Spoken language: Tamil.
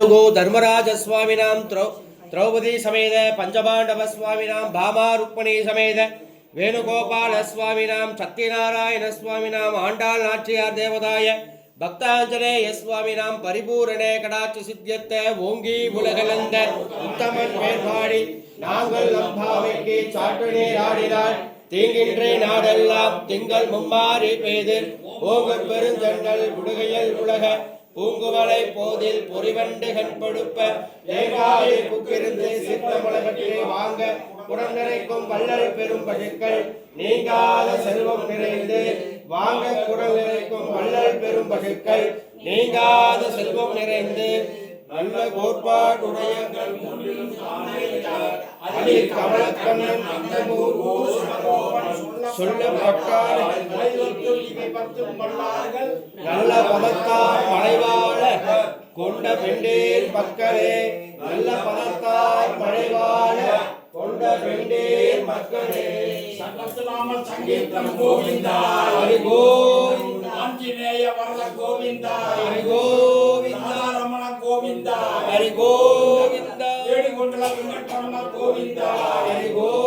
धर्मराज स्वामीनां द्रौपदी समेत पंचपांडव स्वामीनां भामा रुक्मिणी समेत वेणुगोपाल स्वामीनां सत्यनारायण स्वामीनां आंडाल नाचियार देवताय भक्तांजनेय स्वामीनां परिपूर्णे कटाक्ष सिद्ध्यत्ते ओंगी उलगलंद उत्तमन मेल्पाडी नांगल लंभावेक्की चाटुने राडिनार தீங்கின்றே நாடெல்லாம் திங்கள் மும்மாறி பெய்தில் ஓங்கு பெருஞ்சண்டல் உடுகையில் உலக பூங்குமலை போதில் பொறிவண்டு கண்படுப்ப ஏகாலை புக்கிருந்து சித்தமுலகத்தை வாங்க குடநிறைக்கும் வள்ளல் பெரும் பசுக்கள் நீங்காத செல்வம் நிறைந்து வாங்க குடல் நிறைக்கும் வள்ளல் பெரும் பசுக்கள் நீங்காத செல்வம் நிறைந்து நல்ல கோட்பாடுடையங்கள் அடில் கமலக்கண்ணன் சொல்லப்பட்டார் நல்ல பதத்தார் மழைவாழ கொண்ட பெண்டேர் மக்களே நல்ல பதத்தார் மழைவாழ கொண்ட பெண்டேர் மக்களே சகஸ்ரநாம சங்கீர்த்தனம் கோவிந்தா ஹரி கோவிந்தா ஆஞ்சநேய வரத கோவிந்தா ஹரி கோவிந்தா ரமண கோவிந்தா ஹரி கோவிந்தா ஏடுகொண்டல வெங்கடரமண கோவிந்தா ஹரி கோவிந்தா